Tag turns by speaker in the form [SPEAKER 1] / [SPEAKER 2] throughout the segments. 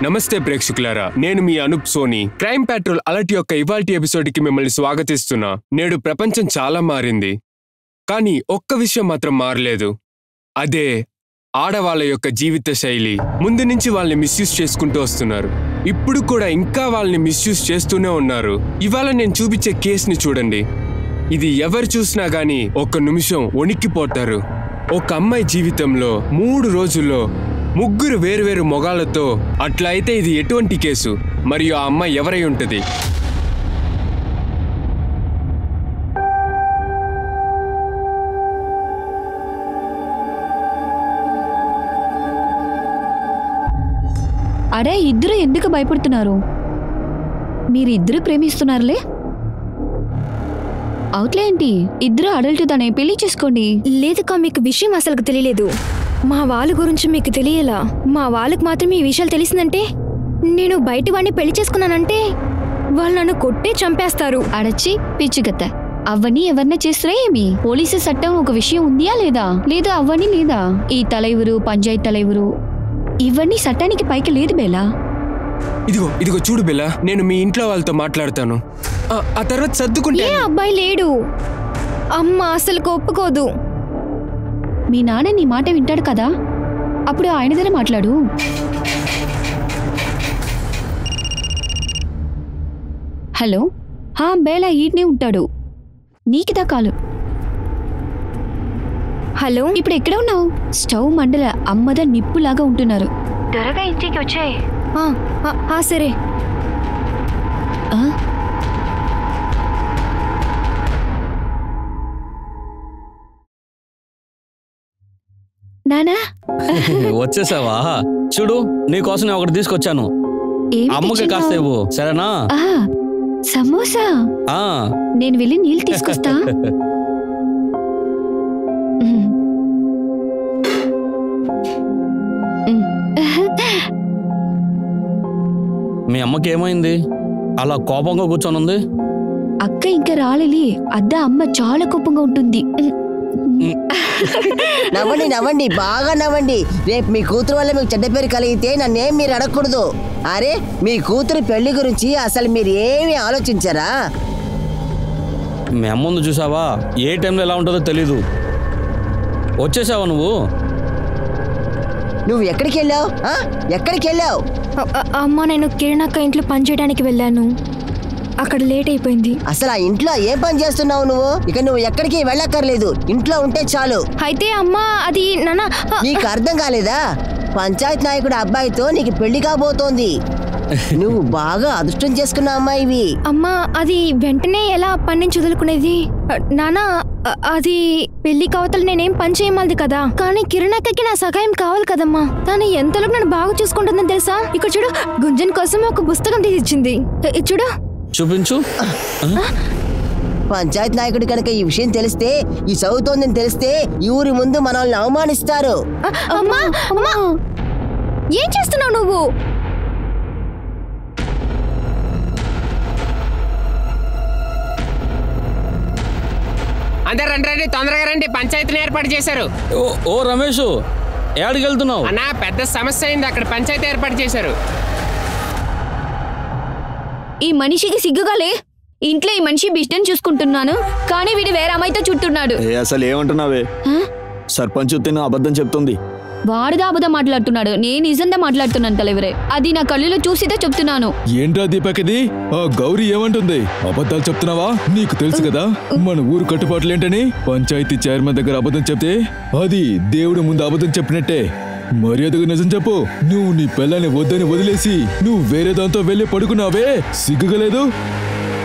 [SPEAKER 1] నమస్తే ప్రేక్షకులారా, నేను మీ Anoop Soni. Crime patrol alert యొక్క ఇవాల్టి ఎపిసోడ్కి మిమ్మల్ని స్వాగతిస్తున్నా. నేడు ప్రపంచం చాలా మారింది, కానీ ఒక్క విషయం మాత్రం మారలేదు. అదే ఆడవాళ్ళ యొక్క జీవిత శైలి. ముందు నుంచి వాళ్ళని మిస్యూజ్ చేసుకుంటూ వస్తున్నారు. ఇప్పుడు కూడా ఇంకా వాళ్ళని మిస్యూజ్ చేస్తూనే ఉన్నారు. ఇవాళ నేను చూపించే కేసుని చూడండి. ఇది ఎవరు చూసినా గానీ ఒక్క నిమిషం వణిక్కిపోతారు. ఒక అమ్మాయి జీవితంలో 3 రోజుల్లో 3 వేరువేరు మొగాళ్లతో. అట్లా అయితే ఇది ఎటువంటి కేసు, మరియు ఆ అమ్మాయి ఎవరై ఉంటుంది?
[SPEAKER 2] అరే, ఇద్దరు ఎందుకు భయపడుతున్నారు? మీరిద్దరు ప్రేమిస్తున్నారులే. అవుట్లేంటి, ఇద్దరు అడల్ట్ తనే, పెళ్లి చేసుకోండి.
[SPEAKER 3] లేదుకా, మీకు విషయం అసలు తెలియలేదు. మా వాళ్ళ గురించి మీకు తెలియలా. మా వాళ్ళకి మాత్రం ఈ విషయాలు తెలిసిందంటే, నేను బయట వాడిని పెళ్లి చేసుకున్నానంటే వాళ్ళు నన్ను కొట్టే చంపేస్తారు.
[SPEAKER 2] అడచి పిచ్చిగత్త. అవన్నీ ఎవరినే చేస్తారా ఏమి? పోలీసు చట్టం ఒక విషయం ఉందియా లేదా? లేదా అవన్నీ లేదా? ఈ తలైవరు, పంచాయతీ తలైవరు, ఇవన్నీ చట్టానికి పైకి లేదు బేలా.
[SPEAKER 1] ఇదిగో చూడు బెల్లా, నేను మీ ఇంట్లో వాళ్ళతో మాట్లాడతాను. ఆ తర్వాత సర్దుకుంటే.
[SPEAKER 3] ఏ అబ్బాయి లేడు. అమ్మ అసలు ఒప్పుకోదు.
[SPEAKER 2] మీ నాన్న నీ మాట వింటాడు కదా, అప్పుడు ఆయనదనే మాట్లాడు. హలో, బేలా ఈడ్నే ఉంటాడు. నీకిదా కాలు.
[SPEAKER 3] హలో,
[SPEAKER 2] ఇప్పుడు ఎక్కడ ఉన్నావు? స్టవ్ మండల అమ్మద నిప్పులాగా ఉంటున్నారు. త్వరగా ఇంటికి వచ్చాయి.
[SPEAKER 3] సరే.
[SPEAKER 2] నానా
[SPEAKER 4] వచ్చేసావా? చూడు, నీకోసం ఒకటి తీసుకొచ్చాను. అమ్మకి కాస్త ఇవ్వు, సరేనా?
[SPEAKER 2] సమోసా. నేను వెళ్ళి నీళ్ళు తీసుకొస్తా.
[SPEAKER 4] మీ అమ్మకి ఏమైంది? అలా కోపంగా కూర్చొని ఉంది.
[SPEAKER 2] అక్క ఇంకా రాలేలి. అద్దా అమ్మ చాలా కోపంగా ఉంటుంది.
[SPEAKER 5] నవ్వండి, బాగా నవ్వండి. రేపు మీ కూతురు వల్ల మీకు చెడ్డ పేరు కలిగితే నన్నేం మీరు అడగకూడదు. అరే, మీ కూతురు పెళ్లి గురించి అసలు మీరు ఏమి ఆలోచించారా?
[SPEAKER 4] మీ అమ్మ ముందు చూసావా? ఏ టైంలో ఎలా ఉంటుందో తెలీదు. వచ్చేసావా నువ్వు?
[SPEAKER 5] నువ్వు ఎక్కడికి వెళ్ళావు?
[SPEAKER 3] అమ్మ, నేను కిరణక్క ఇంట్లో పనిచేయడానికి వెళ్ళాను. అక్కడ లేట్ అయిపోయింది.
[SPEAKER 5] అసలు ఆ ఇంట్లో ఏం పని చేస్తున్నావు నువ్వు? ఇక నువ్వు ఎక్కడికి వెళ్ళక్కర్లేదు, ఇంట్లో ఉంటే చాలు.
[SPEAKER 3] అయితే అమ్మా, అది నాన్న.
[SPEAKER 5] నీకు అర్థం కాలేదా? పంచాయతీ నాయకుడు అబ్బాయితో నీకు పెళ్లి కాబోతోంది. నువ్వు బాగా అదృష్టం చేసుకున్న అమ్మాయివి.
[SPEAKER 3] అమ్మా, అది వెంటనే ఎలా పని నుంచి వదులుకునేది? నానా, అది పెళ్లి కావతలు నేనేం పని చేయమలది కదా. కానీ కిరణక్కకి నా సహాయం కావాలి కదమ్మా. తను ఎంతలోపు నన్ను బాగా చూసుకుంటుందని తెలుసా? ఇక్కడ చూడు, గుంజన్ కోసం ఒక పుస్తకం తీసిచ్చింది. చూడు,
[SPEAKER 4] చూపించు.
[SPEAKER 5] పంచాయతీ నాయకుడి కనుక ఈ విషయం తెలిస్తే, ఈ చదువుతోందని తెలిస్తే ఈ ఊరి ముందు మనల్ని అవమానిస్తారు.
[SPEAKER 3] అమ్మా, ఏం చేస్తున్నావు నువ్వు?
[SPEAKER 6] అందరు రండి, తొందరగా రండి. పంచాయతీని ఏర్పాటు చేశారు.
[SPEAKER 4] ఓ రమేష్, ఎక్కడికి వెళ్తున్నావు?
[SPEAKER 6] అన్నా, పెద్ద సమస్య అయింది. అక్కడ పంచాయతీ ఏర్పాటు చేశారు.
[SPEAKER 2] ఈ మనిషికి సిగ్గుగాలే. ఇంట్లో ఈ మనిషి బిజినెస్ చూసుకుంటున్నాను, కానీ వీడు వేరే అమ్మాయితో చుట్టున్నాడు.
[SPEAKER 7] అసలు ఏమంటున్నావే? సర్పంచ్ తిన్న అబద్ధం చెప్తుంది.
[SPEAKER 2] వాడుదా అబద్ధం మాట్లాడుతున్నాడు, నేను నిజంగా మాట్లాడుతున్నాను తలెవరే. అది నా కళ్ళలో చూసితే చెప్తున్నాను.
[SPEAKER 8] ఏంట్రా దీపక్ ఇది? ఆ గౌరీ ఏమంటుంది? అబద్ధాలు చెప్తున్నావా? నీకు తెలుసు కదా మన ఊరు కట్టుబాట్లేంటని. పంచాయతీ చైర్మన్ దగ్గర అబద్ధం చెప్తే అది దేవుడి ముందు అబద్ధం చెప్పినట్టే. మర్యాదగా నిజం చెప్పు. నువ్వు నీ పిల్లని వద్దని వదిలేసి నువ్వు వేరే దాంతో వెళ్ళి పడుకున్నావే, సిగ్గుగలేదు?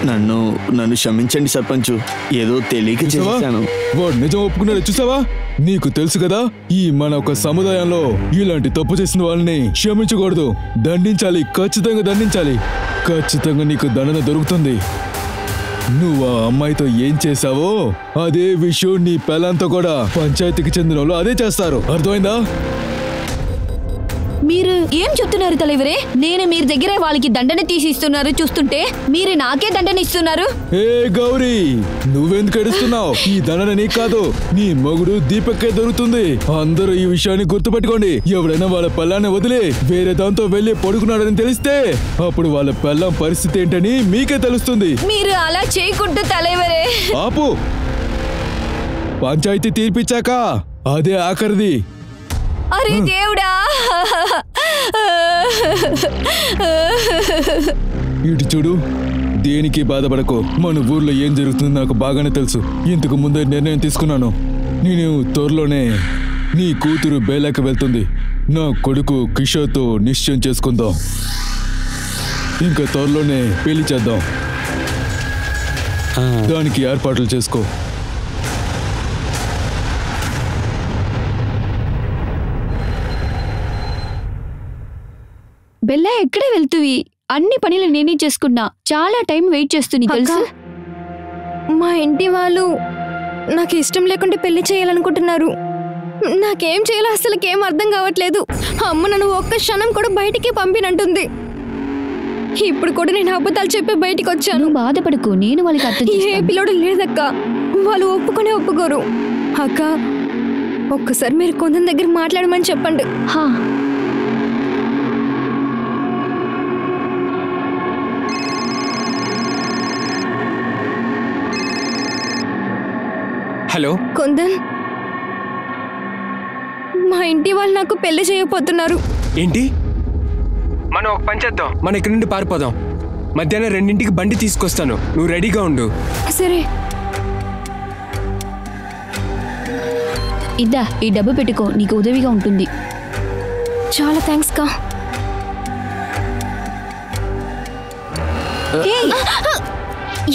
[SPEAKER 7] నన్ను క్షమించండి సర్పంచ్, ఏదో తెలియక చేశాను.
[SPEAKER 8] వాడు నిజం ఒప్పుకున్నాడు, చూసావా? నీకు తెలుసు కదా, ఈ మన ఒక సముదాయంలో ఇలాంటి తప్పు చేసిన వాళ్ళని క్షమించకూడదు, దండించాలి, ఖచ్చితంగా దండించాలి. ఖచ్చితంగా నీకు దండన దొరుకుతుంది. నువ్వు ఆ అమ్మాయితో ఏం చేశావో అదే విషయం నీ పిల్లంతో కూడా పంచాయతీకి చెందిన వాళ్ళు అదే చేస్తారు. అర్థమైందా?
[SPEAKER 2] ఏం చెప్తున్నారు తలైవరే? నేను మీరు దగ్గరే వాళ్ళకి దండన తీసి ఇస్తున్నారు చూస్తుంటే మీరు నాకే దండన ఇస్తున్నారు.
[SPEAKER 8] ఏ గౌరీ, నువ్వెందుకు ఏడుస్తున్నావు? ఈ దండన నీకు కాదు, నీ మొగుడు దీపక్కే దొరుకుతుంది. అందరూ ఈ విషయాన్ని గుర్తుపెట్టుకోండి. ఎవడైనా వాళ్ళ పెళ్ళాన్ని వదిలి వేరే దాంతో వెళ్లి పడుకున్నాడని తెలిస్తే అప్పుడు వాళ్ళ పెళ్ళాం పరిస్థితి ఏంటని మీకే తెలుస్తుంది.
[SPEAKER 2] మీరు అలా చేయకూడదు తలైవరే.
[SPEAKER 8] ఆపు. పంచాయతీ తీర్పిచ్చాక అదే ఆఖరిది.
[SPEAKER 2] అరే దేవుడా!
[SPEAKER 8] ఇటు చూడు, దేనికి బాధపడకు. మన ఊర్లో ఏం జరుగుతుందో నాకు బాగానే తెలుసు. ఇంతకు ముందే నిర్ణయం తీసుకున్నాను. నేను త్వరలోనే నీ కూతురు బేలాకి వెళ్తుంది. నా కొడుకు కిషోర్తో నిశ్చయం చేసుకుందాం. ఇంకా త్వరలోనే పెళ్లి చేద్దాం. దానికి ఏర్పాట్లు చేసుకో.
[SPEAKER 2] బెల్లా ఎక్కడే వెళ్తువి? అన్ని పనులు నేనే చేసుకున్నా. చాలా టైం వెయిట్ చేస్తుంది తెలుసు.
[SPEAKER 3] మా ఇంటి వాళ్ళు నాకు ఇష్టం లేకుంటే పెళ్లి చేయాలనుకుంటున్నారు. నాకేం చేయాలో అసలుకేం అర్థం కావట్లేదు. అమ్మ నన్ను ఒక్క క్షణం కూడా బయటికి పంపినంటుంది. ఇప్పుడు కూడా నేను అబద్ధాలు చెప్పి బయటికి వచ్చాను.
[SPEAKER 2] బాధపడకు, నేను వాళ్ళకి అర్థం
[SPEAKER 3] ఏ
[SPEAKER 2] చేస్తాను.
[SPEAKER 3] పిల్లోడు లేదక్క, వాళ్ళు ఒప్పుకోరు. అక్క, ఒక్కసారి మీరు కొంచెం దగ్గర మాట్లాడమని చెప్పండి.
[SPEAKER 2] హా.
[SPEAKER 1] హలో
[SPEAKER 3] కొందన్, మా ఇంటి వాళ్ళు నాకు పెళ్లి చేయబోతున్నారు.
[SPEAKER 1] ఏంటి? మనం ఒక పని చేద్దాం, మన ఇక్కడి నుండి పారిపోదాం. మధ్యాహ్నం 2ంటికి బండి తీసుకొస్తాను, నువ్వు రెడీగా ఉండు.
[SPEAKER 3] సరే.
[SPEAKER 2] ఇద్దా, ఈ డబ్బు పెట్టుకో, నీకు ఉదవిగా ఉంటుంది.
[SPEAKER 3] చాలా థ్యాంక్స్ కా.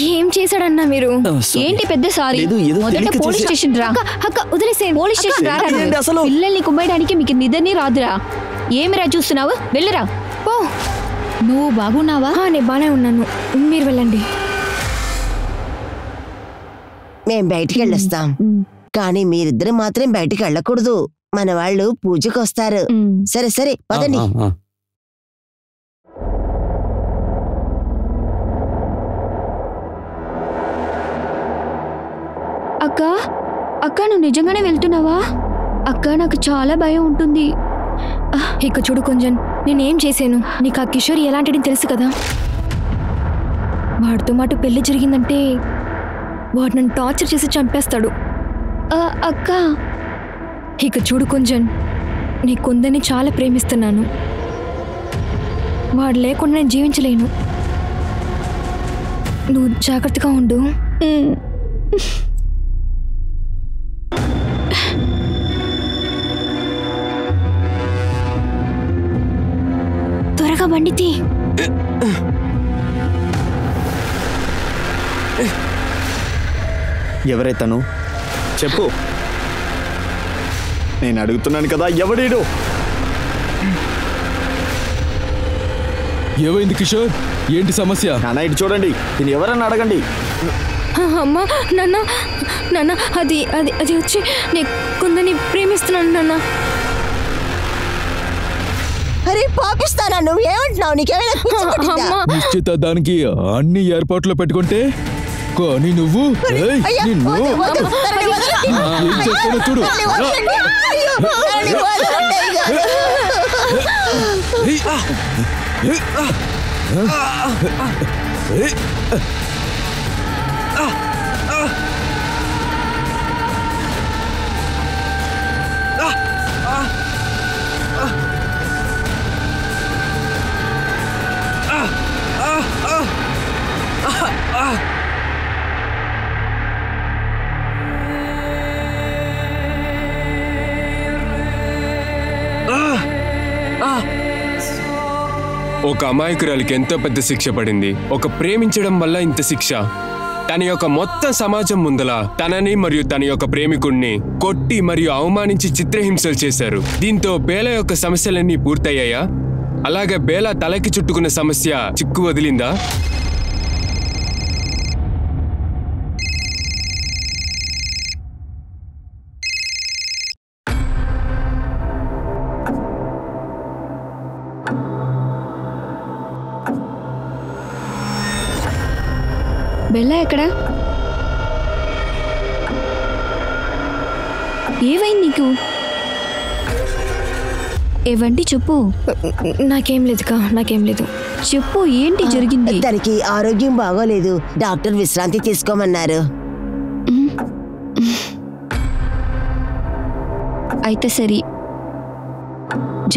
[SPEAKER 3] ఏం చేశాడన్నా మీరు?
[SPEAKER 2] ఏంటి పెద్ద సారీ? మొదట పోలీస్ స్టేషన్ రా.
[SPEAKER 3] అక్క వదిలేసేయండి.
[SPEAKER 2] పోలీస్ స్టేషన్ రా. పిల్లల్ని కుమ్మడానికి మీకు నిద్రని రాదురా. ఏమిరా చూస్తున్నావు? వెళ్ళరా.
[SPEAKER 3] పో.
[SPEAKER 2] నువ్వు బాగున్నావా?
[SPEAKER 3] నేను బానే ఉన్నాను, మీరు వెళ్ళండి.
[SPEAKER 5] మేం బయటికి వెళ్ళొస్తాం, కానీ మీరిద్దరు మాత్రం బయటికి వెళ్ళకూడదు. మన వాళ్ళు పూజకు వస్తారు. సరే సరే పదండి.
[SPEAKER 2] అక్క, అక్క నువ్వు నిజంగానే వెళ్తున్నావా? అక్క నాకు చాలా భయం ఉంటుంది.
[SPEAKER 3] ఇక చూడు కొంచెం, నేనేం చేశాను? నీకు ఆ కిషోర్ ఎలాంటిని తెలుసు కదా. వాడితో మాట పెళ్లి జరిగిందంటే వాడు నన్ను టార్చర్ చేసి చంపేస్తాడు.
[SPEAKER 2] అక్క,
[SPEAKER 3] ఇక చూడు కొంచెం, నీ కొందని చాలా ప్రేమిస్తున్నాను. వాడు లేకుండా నేను జీవించలేను. నువ్వు జాగ్రత్తగా ఉండు. త్వరగా బండి తీ.
[SPEAKER 7] ఎవరైతను చెప్పు. నేను అడుగుతున్నాను కదా, ఎవడీడు?
[SPEAKER 8] ఏమైంది కిషోర్? ఏంటి సమస్య?
[SPEAKER 7] నాన్న ఇటు చూడండి, నేను ఎవరన్నా అడగండి.
[SPEAKER 3] అమ్మా, నాన్న అది అది అది వచ్చి నీ కొందని ప్రేమిస్తున్నాను నాన్న.
[SPEAKER 5] అరే పాపిస్తానా, నువ్వు ఏమంటున్నావు? నీకేమైనా పిచ్చి పట్టిందా?
[SPEAKER 8] నిశ్చితార్థానికి అన్ని ఏర్పాట్లు పెట్టుకుంటే, కానీ నువ్వు ఏయ్,
[SPEAKER 5] అయ్యా,
[SPEAKER 8] నిన్ను
[SPEAKER 5] వద్దు, వద్దు, త్వరగా వదలండి.
[SPEAKER 8] ఏం చేస్తానో చూడు.
[SPEAKER 5] వదలండి. అయ్యో, వదలండి, వదలండి ఇక.
[SPEAKER 1] ఒక అమాయకురాలికి ఎంతో పెద్ద శిక్ష పడింది. ఒక ప్రేమించడం వల్ల ఇంత శిక్ష. తన యొక్క మొత్తం సమాజం ముందల తనని మరియు తన యొక్క ప్రేమికుణ్ణి కొట్టి మరియు అవమానించి చిత్రహింసలు చేశారు. దీంతో బేలా యొక్క సమస్యలన్నీ పూర్తయ్యాయా? అలాగే బేలా తలకి చుట్టుకున్న సమస్య చిక్కు వదిలిందా?
[SPEAKER 2] బెల్లా ఎక్కడా? ఏమైంది నీకు? ఏవంటి చెప్పు.
[SPEAKER 3] నాకేం లేదుగా, నాకేం లేదు.
[SPEAKER 2] చెప్పు, ఏంటి జరిగింది?
[SPEAKER 5] తనకి ఆరోగ్యం బాగోలేదు, డాక్టర్ విశ్రాంతి తీసుకోమన్నారు.
[SPEAKER 2] అయితే సరే,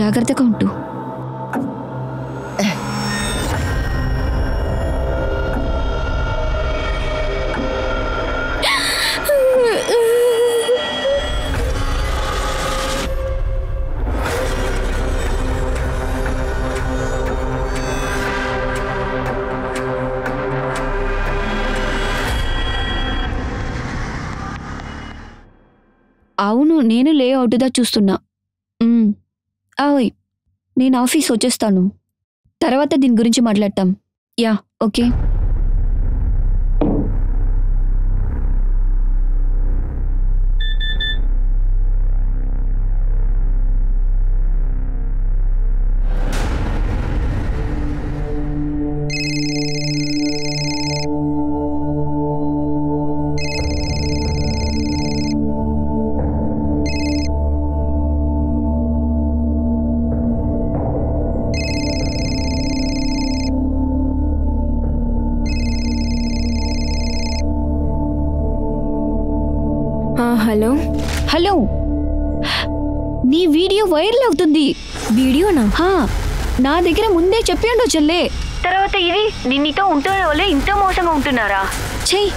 [SPEAKER 2] జాగ్రత్తగా ఉంటూ. అవును, నేను లేఅవుట్దా చూస్తున్నా. ఓయ్, నేను ఆఫీస్ వచ్చేస్తాను. తర్వాత దీని గురించి మాట్లాడతాం. Yeah, okay.
[SPEAKER 3] హలో
[SPEAKER 2] హలో, నీ వీడియో వైరల్ అవుతుంది.
[SPEAKER 3] వీడియోనా?
[SPEAKER 2] నా దగ్గర ముందే చెప్పండు చెల్లే. తర్వాత ఇది నిన్నీతో ఉంటున్న వాళ్ళే ఇంత మోసంగా ఉంటున్నారా? చెయ్యి,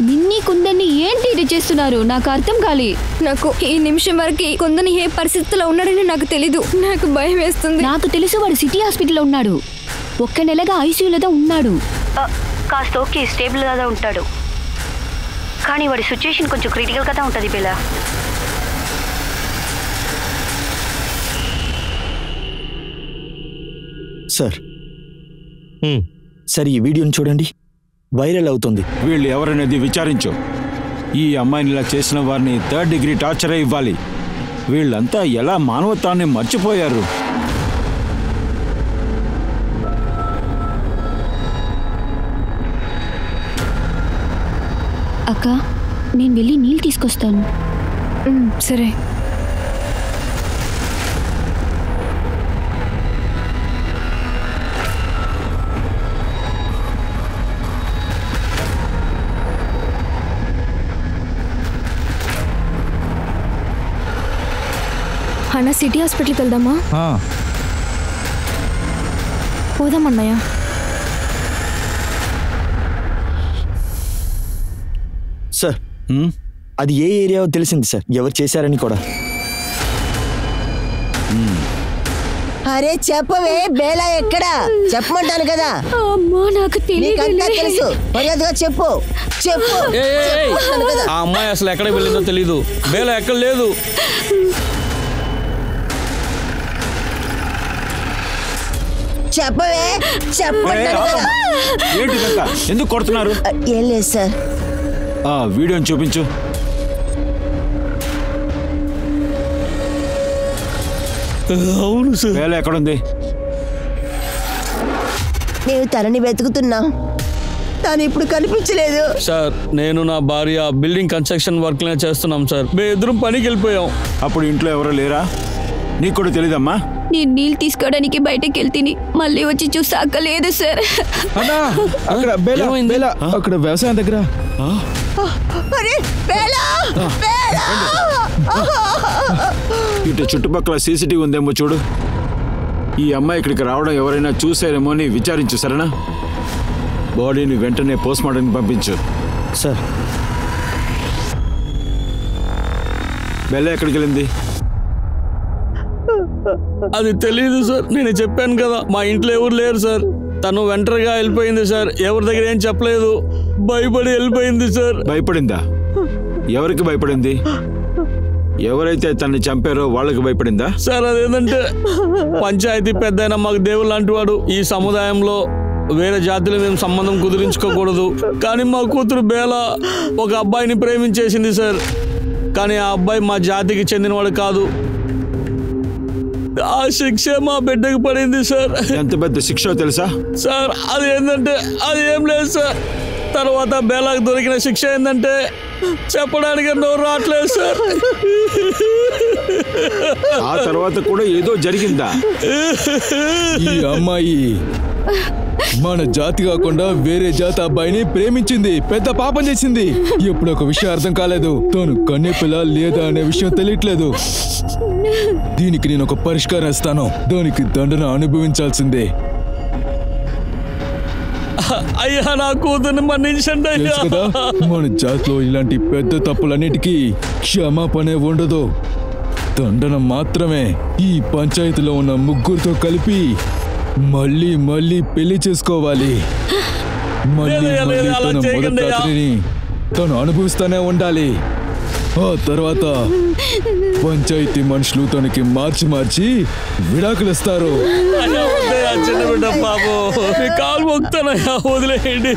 [SPEAKER 2] నిన్నీ కుందన్ని ఏంటి ఇది చేస్తున్నారు? నాకు అర్థం కాలే.
[SPEAKER 3] నాకు ఈ నిమిషం వరకు కొందని ఏ పరిస్థితిలో ఉన్నాడని నాకు తెలీదు. నాకు భయం వేస్తుంది.
[SPEAKER 2] నాకు తెలుసు, వాడు సిటీ హాస్పిటల్లో ఉన్నాడు. 1 నెలగా ఐసీయూలో ఉన్నాడు. కాస్త ఓకే, స్టేబుల్ గా ఉంటాడు. కానీ వాడి సిచ్యుయేషన్ కొంచెం క్రిటికల్ గా ఉంటుంది బెలా.
[SPEAKER 7] సార్ ఈ వీడియోని చూడండి, వైరల్ అవుతుంది.
[SPEAKER 9] వీళ్ళు ఎవరనేది విచారించు. ఈ అమ్మాయిని ఇలా చేసిన వారిని 3rd డిగ్రీ టార్చరే ఇవ్వాలి. వీళ్ళంతా ఎలా మానవత్వాన్ని మర్చిపోయారు.
[SPEAKER 2] అక్క, నేను వెళ్ళి నీళ్ళు తీసుకొస్తాను.
[SPEAKER 3] సరే. అన్న, సిటీ హాస్పిటల్కి వెళ్దామా? పోదామన్నయ్య.
[SPEAKER 7] సార్, అది ఏ ఏరియాలో తెలిసింది సార్, ఎవరు చేశారని కూడా.
[SPEAKER 5] అరే చెప్పవే, బేలా ఎక్కడా? చెప్పమంటాను కదా.
[SPEAKER 2] అమ్మా, నాకు
[SPEAKER 5] నీకంతా తెలుసు, మర్యాదగా చెప్పు. చెప్పు.
[SPEAKER 4] ఆ అమ్మాయి అసలు ఎక్కడ వెళ్ళిందో తెలీదు. బేలా ఎక్కడ లేదు.
[SPEAKER 5] చెప్పవే, చెప్పమంటాను కదా.
[SPEAKER 9] ఏంటిదంతా? ఎందుకు కొడుతున్నారు?
[SPEAKER 5] ఏం లేదు సార్.
[SPEAKER 9] వీడియోని చూపించు.
[SPEAKER 4] అవును సార్.
[SPEAKER 9] బేలా ఎక్కడుంది?
[SPEAKER 5] నేను తనని వెతుకుతున్నా, తను ఇప్పుడు కనిపించలేదు.
[SPEAKER 4] సార్, నేను నా భార్య బిల్డింగ్ కన్స్ట్రక్షన్ వర్క్ చేస్తున్నాం సార్. మేము ఇద్దరం పనికి వెళ్ళిపోయాం.
[SPEAKER 9] అప్పుడు ఇంట్లో ఎవరో లేరా? నీకు కూడా తెలీదమ్మా?
[SPEAKER 2] నేను నీళ్ళు తీసుకోవడానికి బయటకు వెళ్తీని, మళ్ళీ వచ్చి చూసాక లేదు సార్.
[SPEAKER 8] అక్కడ బేలా, అక్కడ వ్యవసాయం దగ్గర.
[SPEAKER 9] ఇటు చుట్టుపక్కల సీసీటీవీ ఉందేమో చూడు. ఈ అమ్మాయి ఇక్కడికి రావడం ఎవరైనా చూసారేమో అని విచారించు, సరేనా? బాడీని వెంటనే పోస్ట్మార్టంకి పంపించు.
[SPEAKER 7] సార్,
[SPEAKER 9] బెల్ల ఎక్కడికి వెళ్ళింది?
[SPEAKER 4] అది తెలియదు సార్. నేను చెప్పాను కదా, మా ఇంట్లో ఎవరు లేరు సార్. తను ఒంటరిగా వెళ్ళిపోయింది సార్. ఎవరి దగ్గర ఏం చెప్పలేదు, భయపడి వెళ్ళిపోయింది సార్.
[SPEAKER 9] భయపడిందా? ఎవరికి భయపడింది? ఎవరైతే తనని చంపారో వాళ్ళకి భయపడిందా?
[SPEAKER 4] సార్, అదేంటంటే పంచాయతీ పెద్దయినా మాకు దేవుడు లాంటి వాడు. ఈ సముదాయంలో వేరే జాతిలో మేము సంబంధం కుదిరించుకోకూడదు. కానీ మా కూతురు బేలా ఒక అబ్బాయిని ప్రేమించేసింది సార్. కానీ ఆ అబ్బాయి మా జాతికి చెందినవాడు కాదు. ఆ శిక్ష మా బిడ్డకు పడింది సార్.
[SPEAKER 9] ఎంత పెద్ద శిక్ష తెలుసా?
[SPEAKER 4] సార్, అది ఏంటంటే అది ఏం లేదు సార్. తర్వాత బేలాకు దొరికిన శిక్ష ఏంటంటే చెప్పడానికి నోరు రావట్లేదు సార్.
[SPEAKER 9] ఆ తర్వాత కూడా ఏదో జరిగిందా?
[SPEAKER 8] ఈ అమ్మాయి మన జాతి కాకుండా వేరే జాతి అబ్బాయిని ప్రేమించింది, పెద్ద పాపం చేసింది. ఎప్పుడు ఒక విషయం అర్థం కాలేదు, తను కన్నే పిల్ల లేదా అనే విషయం తెలియట్లేదు. దీనికి నేను ఒక పరిష్కారం ఇస్తాను, దానికి దండన అనుభవించాల్సిందే.
[SPEAKER 4] అయ్యా నా కూతుర్ని మన్నించండి అయ్యా.
[SPEAKER 8] తెలుసు కదా, మన జాతిలో ఇలాంటి పెద్ద తప్పులన్నిటికీ క్షమాపణ ఉండదు, దండన మాత్రమే. ఈ పంచాయతీలో ఉన్న ముగ్గురితో కలిపి మళ్ళీ మళ్ళీ పెళ్లి చేసుకోవాలి. మళ్ళీ మళ్ళీ తన మొదటి రాత్రిని తను అనుభవిస్తూనే ఉండాలి. ఆ తర్వాత పంచాయతీ మనుషులు తనకి మార్చి మార్చి విడాకులు ఇస్తారు.
[SPEAKER 4] చిన్న బిడ్డ పాపం, మీ కాలు మొక్కుతానయ్యా, వదిలేయండి.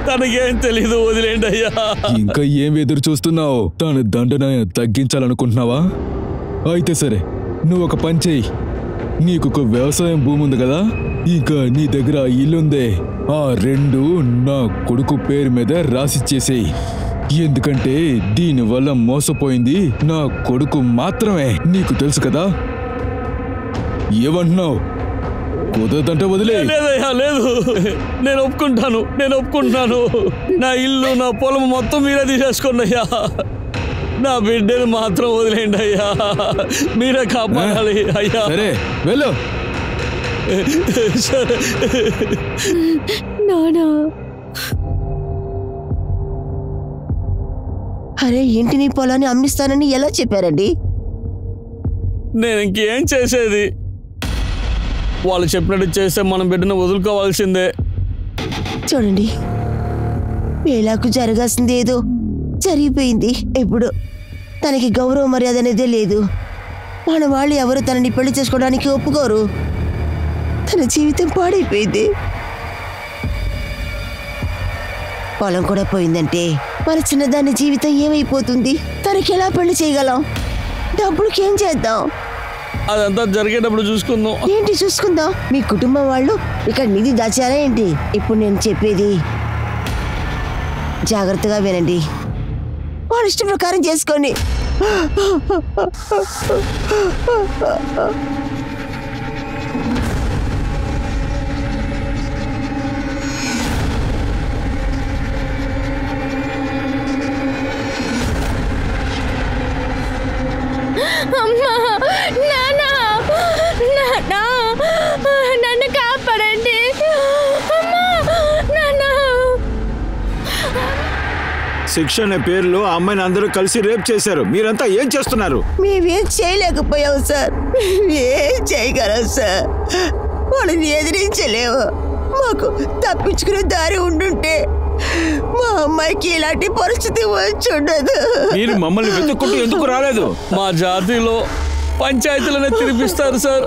[SPEAKER 4] తనకేం తెలీదు, వదిలేయండి అయ్యా.
[SPEAKER 8] ఇంకా ఏం ఎదురు చూస్తున్నావు? తన దండన తగ్గించాలనుకుంటున్నావా? అయితే సరే, నువ్వు ఒక పని చెయ్యి. నీకు ఒక వ్యవసాయం భూమి ఉంది కదా, ఇంకా నీ దగ్గర ఇల్లుందే, ఆ 2 నా కొడుకు పేరు మీద రాసిచ్చేసేయి. ఎందుకంటే దీనివల్ల మోసపోయింది నా కొడుకు మాత్రమే. నీకు తెలుసు కదా. ఏమంటున్నావు? కుదరదంటే వదిలే.
[SPEAKER 4] లేదయ్యా, లేదు. నేను ఒప్పుకుంటాను. నా ఇల్లు, నా పొలం మొత్తం మీరే తీసేసుకోండి అయ్యా. నా బిడ్డను మాత్రం వదిలేండి అయ్యా, మీరే కాపాడాలి అయ్యా.
[SPEAKER 8] సరే వెళ్ళు.
[SPEAKER 4] సరే
[SPEAKER 3] నానా.
[SPEAKER 5] అరే, ఇంటిని పొలాన్ని అమ్మిస్తానని ఎలా చెప్పారండి?
[SPEAKER 4] నేను ఇంకేం చేసేది? వాళ్ళు చెప్పినట్టు చేస్తే మనం బిడ్డను వదులుకోవాల్సిందే.
[SPEAKER 5] చూడండి, వేలాకు జరగాల్సింది ఏదో జరిగిపోయింది. ఇప్పుడు తనకి గౌరవ మర్యాద అనేదే లేదు. మన వాళ్ళు ఎవరు తనని పెళ్లి చేసుకోవడానికి ఒప్పుకోరు. తన జీవితం పాడైపోయింది. పొలం కూడా పోయిందంటే మన చిన్నదాని జీవితం ఏమైపోతుంది? తనకి ఎలా పెళ్లి చేయగలం? డబ్బులకి ఏం చేద్దాం?
[SPEAKER 4] అదంతా జరిగేటప్పుడు చూసుకుందాం.
[SPEAKER 5] ఏంటి చూసుకుందాం? మీ కుటుంబం వాళ్ళు ఇక్కడ నిధి దాచారా ఏంటి? ఇప్పుడు నేను చెప్పేది జాగ్రత్తగా వినండి. వాళ్ళ ఇష్టం ప్రకారం చేసుకోండి.
[SPEAKER 3] అమ్మా, నానా, నానా, నన్ను కాపాడండి. అమ్మా, నానా.
[SPEAKER 9] శిక్ష అనే పేరులో ఆ అమ్మాయిని అందరూ కలిసి రేప్ చేశారు. మీరంతా ఏం చేస్తున్నారు?
[SPEAKER 5] మేమేం చేయలేకపోయాం సార్. ఏం చేయగలం సార్? వాళ్ళని ఎదిరించలేవు. మాకు తప్పించుకునే దారి ఉండుంటే మా అమ్మాయికి ఇలాంటి పరిస్థితి వచ్చి ఉండదు.
[SPEAKER 9] మీరు మమ్మల్ని వెతుక్కుంటూ ఎందుకు రాలేదు?
[SPEAKER 4] మా జాతిలో పంచాయతీలనే తిరిపిస్తారు సార్.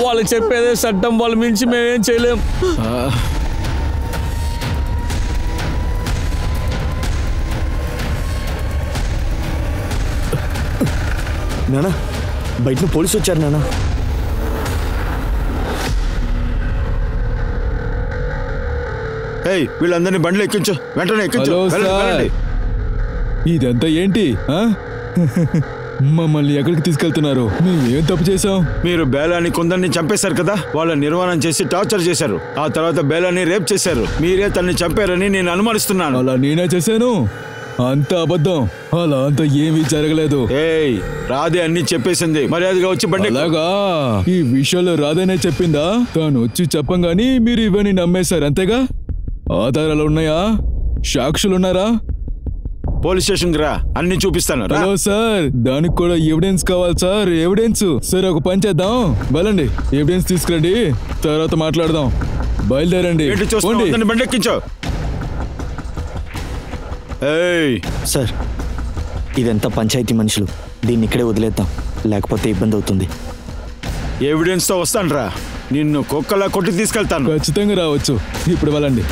[SPEAKER 4] వాళ్ళు చెప్పేదే చట్టం, వాళ్ళు మించి మేమేం చేయలేం.
[SPEAKER 7] నానా, బయట పోలీసు వచ్చారు నానా.
[SPEAKER 9] వీళ్ళందరినీ బండ్లు ఎక్కించు, వెంటనే ఎక్కించు.
[SPEAKER 8] హలో సార్, ఇదంతా ఏంటి? మమ్మల్ని ఎక్కడికి తీసుకెళ్తున్నారు? మేము ఏం తప్పు చేసాం?
[SPEAKER 9] మీరు బేలాని కొందరిని చంపేశారు కదా, వాళ్ళ నిర్మాణం చేసి టార్చర్ చేశారు. ఆ తర్వాత బేలాని రేప్ చేశారు. మీరే తనని చంపారని నేను అనుమానిస్తున్నాను.
[SPEAKER 8] అలా నేనే చేశాను? అంత అబద్ధం. అలా అంత ఏమీ జరగలేదు.
[SPEAKER 9] రాధే అన్ని చెప్పేసింది. మర్యాదగా వచ్చి బండి.
[SPEAKER 8] అలాగా? ఈ విషయంలో రాధేనే చెప్పిందా? తాను వచ్చి చెప్పంగాని మీరు ఇవన్నీ నమ్మేశారు, అంతేగా? ఆధారాలు ఉన్నాయా? సాక్షులున్నారా?
[SPEAKER 9] పోలీస్ స్టేషన్కి రా, అన్ని చూపిస్తాను.
[SPEAKER 8] హలో సార్, దానికి కూడా ఎవిడెన్స్ కావాలి సార్. ఎవిడెన్స్? సరే, ఒక పని చేద్దాం, వెళ్ళండి, ఎవిడెన్స్ తీసుకురండి, తర్వాత మాట్లాడదాం. బయలుదేరండి.
[SPEAKER 9] బండి ఎక్కించో.
[SPEAKER 7] సార్, ఇదంతా పంచాయతీ మనుషులు. దీన్ని ఇక్కడే వదిలేద్దాం, లేకపోతే ఇబ్బంది అవుతుంది.
[SPEAKER 9] ఎవిడెన్స్ తో వస్తాను రా, నిన్ను కుక్కలా కొట్టి తీసుకెళ్తాను.
[SPEAKER 8] ఖచ్చితంగా రావచ్చు. ఇప్పుడు వెళ్ళండి.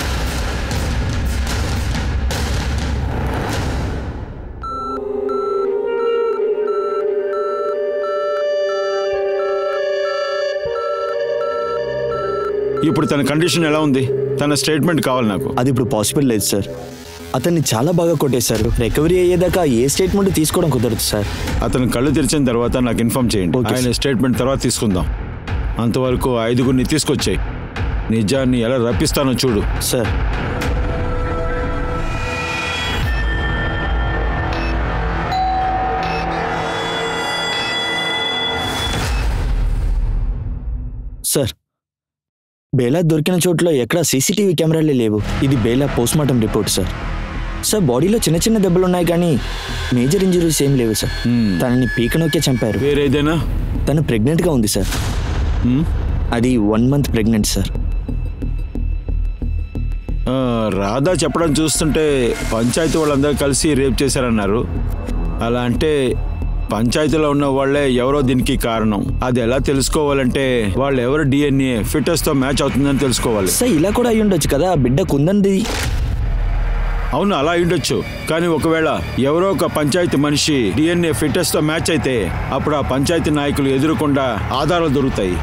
[SPEAKER 9] ఇప్పుడు తన కండిషన్ ఎలా ఉంది? తన స్టేట్మెంట్ కావాలి నాకు.
[SPEAKER 7] అది ఇప్పుడు పాసిబుల్ లేదు సార్. అతన్ని చాలా బాగా కొట్టేశారు. రికవరీ అయ్యేదాకా ఏ స్టేట్మెంట్ తీసుకోవడం కుదరదు సార్.
[SPEAKER 9] అతను కళ్ళు తెరిచిన తర్వాత నాకు ఇన్ఫార్మ్ చేయండి. ఆయన స్టేట్మెంట్ తర్వాత తీసుకుందాం. అంతవరకు 5గురిని తీసుకొచ్చాయి. నిజాన్ని ఎలా రప్పిస్తానో చూడు.
[SPEAKER 7] సార్ సార్ బేలా దొరికిన చోట్ల ఎక్కడ సీసీటీవీ కెమెరాలే లేవు. ఇది Bela postmortem report sir. Sir బాడీలో చిన్న చిన్న దెబ్బలు ఉన్నాయి కానీ మేజర్ ఇంజరీస్ ఏం లేవు సార్. తనని పీకనొక్కే చంపారు.
[SPEAKER 9] వేరేదేనా?
[SPEAKER 7] తను ప్రెగ్నెంట్గా ఉంది సార్. అది 1 month ప్రెగ్నెంట్ సార్.
[SPEAKER 9] రాధా చెప్పడం చూస్తుంటే పంచాయతీ వాళ్ళందరూ కలిసి రేప్ చేశారన్నారు. అలా అంటే పంచాయతీలో ఉన్న వాళ్ళే ఎవరో దీనికి కారణం. అది ఎలా తెలుసుకోవాలంటే వాళ్ళు ఎవరు DNA ఫిట్నెస్తో మ్యాచ్ అవుతుందని తెలుసుకోవాలి.
[SPEAKER 7] సార్ ఇలా కూడా అయి ఉండొచ్చు కదా, బిడ్డకు ఉందండి.
[SPEAKER 9] అవును, అలా ఉండొచ్చు. కానీ ఒకవేళ ఎవరో ఒక పంచాయతీ మనిషి DNA ఫిట్నెస్తో మ్యాచ్ అయితే అప్పుడు ఆ పంచాయతీ నాయకులు ఎదురకుండా ఆధారాలు దొరుకుతాయి.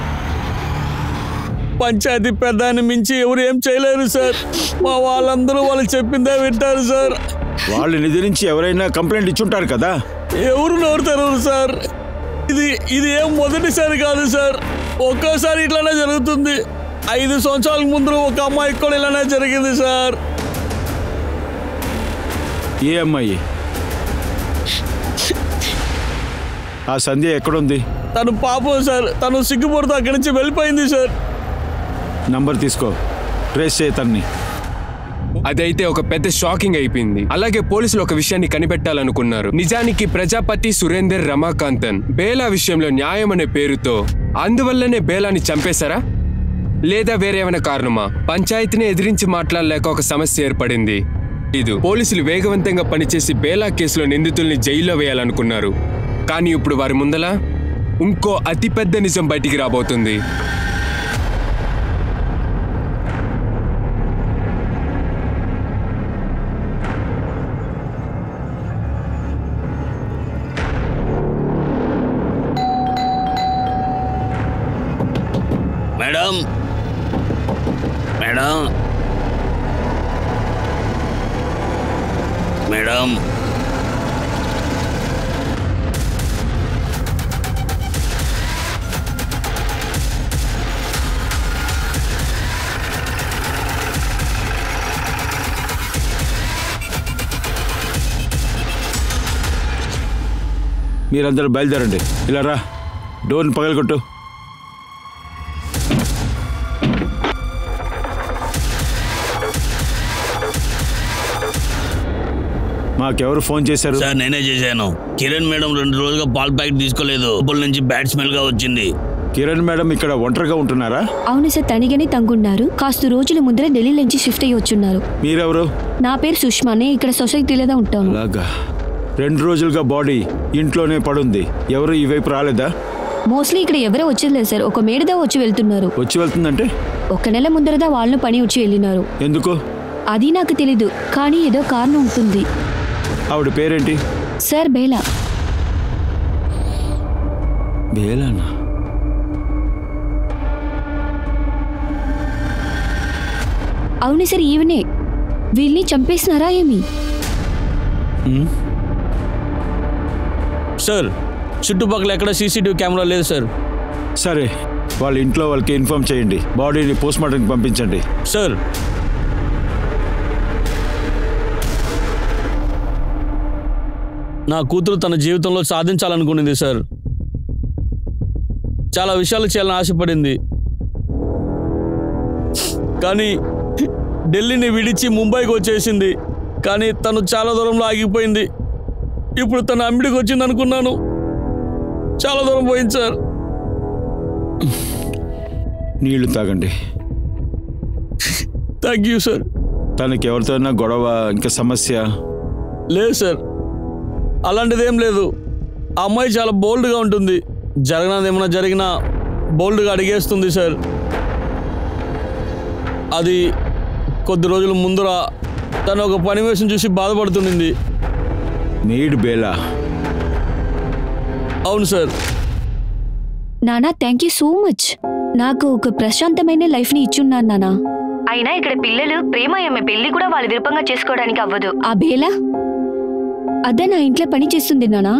[SPEAKER 4] పంచాయతీ పెద్దాన్ని మించి ఎవరు ఏం చేయలేరు సార్. మా వాళ్ళందరూ వాళ్ళు చెప్పిందే వింటారు సార్.
[SPEAKER 9] వాళ్ళ నిధి నుంచి ఎవరైనా కంప్లైంట్ ఇచ్చుంటారు కదా.
[SPEAKER 4] ఎవరు నోరుతారు సార్? ఇది ఏం మొదటిసారి కాదు సార్. ఒక్కోసారి ఇట్లానే జరుగుతుంది. 5 సంవత్సరాల ముందు ఒక అమ్మాయికి కూడా ఇలానే జరిగింది సార్.
[SPEAKER 9] ఏ అమ్మాయి? ఆ సంధ్య ఎక్కడుంది?
[SPEAKER 4] తను పాపం సార్. తను సిగ్గుపడుతూ అక్కడి నుంచి వెళ్ళిపోయింది సార్.
[SPEAKER 9] నంబర్ తీసుకో, ట్రేస్ చేయి తన్ని.
[SPEAKER 1] అదైతే ఒక పెద్ద షాకింగ్ అయిపోయింది. అలాగే పోలీసులు ఒక విషయాన్ని కనిపెట్టాలనుకున్నారు. నిజానికి ప్రజాపతి సురేందర్ రమాకాంతన్ బేలా విషయంలో న్యాయం అనే పేరుతో అందువల్లనే బేలాని చంపేశారా లేదా వేరేమైనా కారణమా? పంచాయతీని ఎదిరించి మాట్లాడలేక ఒక సమస్య ఏర్పడింది. ఇది పోలీసులు వేగవంతంగా పనిచేసి బేలా కేసులో నిందితుల్ని జైల్లో వేయాలనుకున్నారు. కానీ ఇప్పుడు వారి ముందల ఇంకో అతిపెద్ద నిజం బయటికి రాబోతుంది.
[SPEAKER 4] మేడం మేడం మేడం
[SPEAKER 9] మీరందరూ బయలుదేరండి. ఇలా రా, డోర్ని పగలగొట్టు. మాకెవరు ఫోన్ చేశారు?
[SPEAKER 4] సార్ నేనే చేశాను. కిరణ్ మేడం 2 రోజులుగా పాల్ ప్యాకెట్ తీసుకోలేదు. లోపల నుంచి బ్యాడ్ స్మెల్ గా వచ్చింది.
[SPEAKER 9] కిరణ్ మేడం ఇక్కడ ఒంటరిగా ఉంటున్నారా?
[SPEAKER 2] అవును సార్, తనిగానే తంగున్నారు. కాస్త రోజుల ముందర ఢిల్లీ నుంచి షిఫ్ట్ అయ్యి వచ్చున్నారు.
[SPEAKER 9] మీరెవరు?
[SPEAKER 2] నా పేరు సుష్మానే. ఇక్కడ సొసైటీలోనే ఉంటాను.
[SPEAKER 9] అలాగా. 2 రోజులుగా బాడీ ఇంట్లోనే పడుంది. ఎవరు ఈ వైపు రాలేదా?
[SPEAKER 2] మోస్ట్లీ ఇక్కడ ఎవరో వచ్చేది సార్. ఒక మేడదా వచ్చి వెళ్తున్నారు.
[SPEAKER 9] వచ్చి వెళ్తుందంటే
[SPEAKER 2] 1 నెల ముందరదా వాళ్ళు పని వచ్చి వెళ్ళినారు.
[SPEAKER 9] ఎందుకు?
[SPEAKER 2] అది నాకు తెలీదు, కానీ ఏదో కారణం ఉంటుంది.
[SPEAKER 9] ఆవిడ పేరేంటి?
[SPEAKER 2] సార్ బేలా.
[SPEAKER 9] బేలానా?
[SPEAKER 2] అవును సార్, ఈవెనే. వీళ్ళని చంపేసినారా ఏమి?
[SPEAKER 4] సార్ చుట్టుపక్కల ఎక్కడ సీసీటీవీ కెమెరా లేదు సార్.
[SPEAKER 9] సరే, వాళ్ళ ఇంట్లో వాళ్ళకి ఇన్ఫార్మ్ చేయండి. బాడీని పోస్ట్మార్టంకి పంపించండి.
[SPEAKER 4] సార్ నా కూతురు తన జీవితంలో సాధించాలనుకునేది సార్. చాలా విషయాలు చేయాలని ఆశపడింది. కానీ ఢిల్లీని విడిచి ముంబైకి వచ్చేసింది. కానీ తను చాలా దూరంలో ఆగిపోయింది. ఇప్పుడు తన అమ్మిడికి వచ్చింది అనుకున్నాను. చాలా దూరం పోయింది సార్.
[SPEAKER 9] నీళ్లు తాగండి.
[SPEAKER 4] Thank you sir.
[SPEAKER 9] తనకి ఎవరితోనా గొడవ, ఇంకా సమస్య?
[SPEAKER 4] లేదు సార్, అలాంటిదేం లేదు. ఆ అమ్మాయి చాలా బోల్డ్గా ఉంటుంది. జరగనది ఏమైనా జరిగినా బోల్డ్గా అడిగేస్తుంది సార్. అది కొద్ది రోజుల ముందర తను ఒక పని వేషం చూసి బాధపడుతుంది.
[SPEAKER 9] నీడ్ బేలా?
[SPEAKER 4] అవును సార్.
[SPEAKER 2] నానా థ్యాంక్ యూ సో మచ్. నాకు ఒక ప్రశాంతమైన లైఫ్ ని ఇచ్చున్నాను నానా. అయినా ఇక్కడ పిల్లలు ప్రేమ ఆమె పెళ్లి కూడా వాళ్ళ విరుపంగా చేసుకోవడానికి అవ్వదు. ఆ బేలా అదే నా ఇంట్లో పని చేస్తుంది నానా,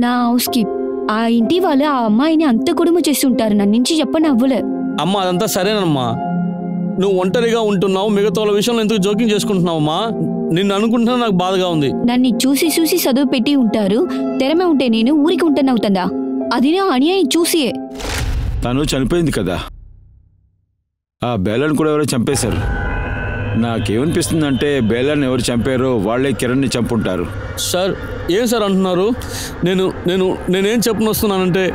[SPEAKER 2] నా హౌస్ కీప్. ఆ ఇంటి వాళ్ళు ఆ అమ్మాయిని అంత కుడుము చేస్తుంటారు, నన్ను నుంచి చెప్పని అవ్వలే.
[SPEAKER 4] అమ్మ అదంతా సరేనమ్మా, నువ్వు ఒంటరిగా ఉంటున్నావు, మిగతా వాళ్ళ విషయంలో ఎందుకు జోక్యం చేసుకుంటున్నావమ్మా? నిన్ను అనుకుంటున్నా నాకు బాధగా ఉంది.
[SPEAKER 2] నన్ను చూసి చూసి చదువు పెట్టి ఉంటారు, తెరమే ఉంటే నేను ఊరికి ఉంటానవుతుందా? అది నా అన్యాయం చూసియే.
[SPEAKER 9] తను చనిపోయింది కదా, ఆ బేలాన్ని కూడా ఎవరో చంపేశారు. నాకేమనిపిస్తుందంటే బేలాన్ని ఎవరు చంపారో వాళ్ళే కిరణ్ని చంపుంటారు.
[SPEAKER 4] సార్ ఏం సార్ అంటున్నారు? నేనేం చెప్పని వస్తున్నానంటే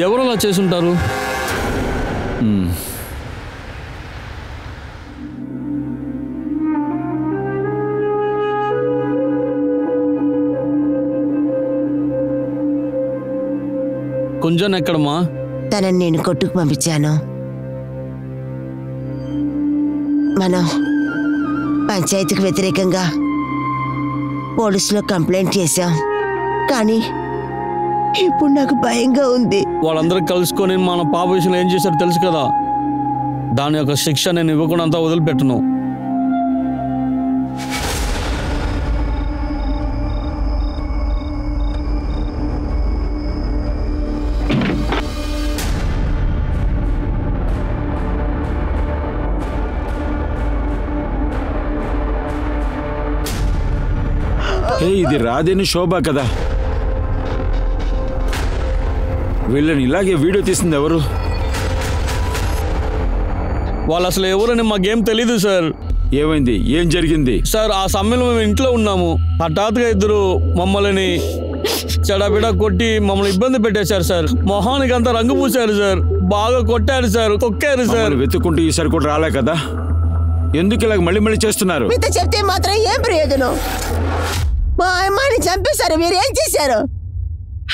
[SPEAKER 4] ఎవరు అలా చేసుంటారు? కొంచెం ఎక్కడమ్మా?
[SPEAKER 5] తనని నేను కొట్టుకు పంపించాను. మనం పంచాయతీకి వ్యతిరేకంగా పోలీసులో కంప్లైంట్ చేశాం, కానీ ఇప్పుడు నాకు భయంగా ఉంది.
[SPEAKER 4] వాళ్ళందరూ కలుసుకొని మన పాప విషయంలో ఏం చేశారో తెలుసు కదా, దాని యొక్క శిక్ష నేను ఇవ్వకుండా అంతా వదిలిపెట్టను.
[SPEAKER 9] ఇది రాధేని శోభ కదా, వీళ్ళని ఇలాగే వీడియో తీసింది ఎవరు?
[SPEAKER 4] వాళ్ళు అసలు ఎవరని మాకేం తెలీదు సార్.
[SPEAKER 9] ఏమైంది? ఏం జరిగింది
[SPEAKER 4] సార్? ఆ సమయంలో మేము ఇంట్లో ఉన్నాము, హఠాత్తుగా ఇద్దరు మమ్మల్ని చెడబిడ కొట్టి మమ్మల్ని ఇబ్బంది పెట్టేశారు సార్. మొహానికి అంతా రంగు పూశారు సార్, బాగా కొట్టారు సార్, తొక్కారు సార్.
[SPEAKER 9] వెతుక్కుంటూ ఈసారి కూడా రాలే కదా, ఎందుకు ఇలాగ మళ్ళీ మళ్ళీ చేస్తున్నారు?
[SPEAKER 5] మీతో చెప్తే మాత్రం ఏం ప్రయోజనం? మా అమ్మాయిని చంపేశారు, మీరు ఏం చేశారు?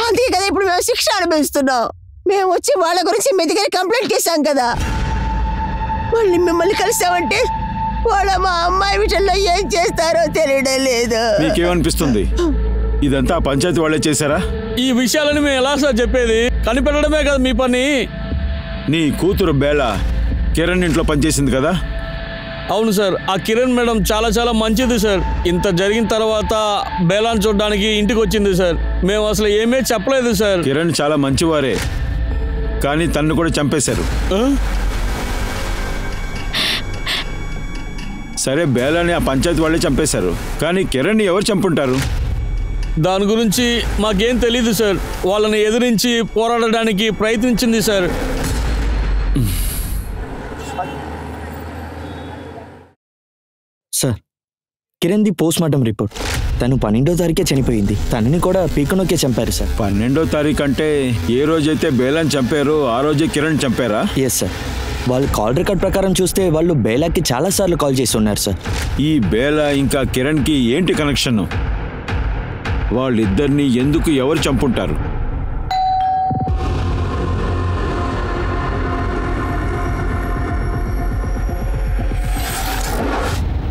[SPEAKER 5] అంతే కదా ఇప్పుడు మేము శిక్ష అనుభవిస్తున్నాం. మేము వచ్చి వాళ్ళ గురించి మీ దగ్గర కంప్లైంట్ చేశాం కదా, మళ్ళీ మిమ్మల్ని కలిసామంటే వాళ్ళ మా అమ్మాయి విషయంలో ఏం చేస్తారో తెలియడం లేదు.
[SPEAKER 9] మీకేమనిపిస్తుంది? ఇదంతా పంచాయతీ వాళ్ళే చేశారా?
[SPEAKER 4] ఈ విషయాలని మేము ఎలా సార్ చెప్పేది? కనిపెట్టడమే కదా మీ పని.
[SPEAKER 9] నీ కూతురు బేలా కిరణ్ ఇంట్లో పనిచేసింది కదా?
[SPEAKER 4] అవును సార్, ఆ కిరణ్ మేడం చాలా చాలా మంచిది సార్. ఇంత జరిగిన తర్వాత బేలాన్ని చూడడానికి ఇంటికి వచ్చింది సార్. మేము అసలు ఏమీ చెప్పలేదు సార్.
[SPEAKER 9] కిరణ్ చాలా మంచివారే, కానీ తన్ను కూడా చంపేశారు. సరే, బేలాని ఆ పంచాయతీ వాళ్ళే చంపేశారు, కానీ కిరణ్ని ఎవరు చంపుంటారు?
[SPEAKER 4] దాని గురించి మాకేం తెలీదు సార్. వాళ్ళని ఎదిరించి పోరాడడానికి ప్రయత్నించింది సార్.
[SPEAKER 7] సార్, కిరణ్ది పోస్ట్ మార్టం రిపోర్ట్. తను 12వ తారీఖే చనిపోయింది. తనని కూడా పీకనోకే చంపారు సార్.
[SPEAKER 9] 12వ తారీఖు అంటే ఏ రోజైతే బేలాని చంపారో ఆ రోజే కిరణ్ చంపారా?
[SPEAKER 7] Yes sir. వాళ్ళు కాల్ రికార్డ్ ప్రకారం చూస్తే వాళ్ళు బేలాకి చాలాసార్లు కాల్ చేసి ఉన్నారు సార్.
[SPEAKER 9] ఈ బేలా ఇంకా కిరణ్కి ఏంటి కనెక్షన్? వాళ్ళిద్దరిని ఎందుకు ఎవరు చంపుంటారు?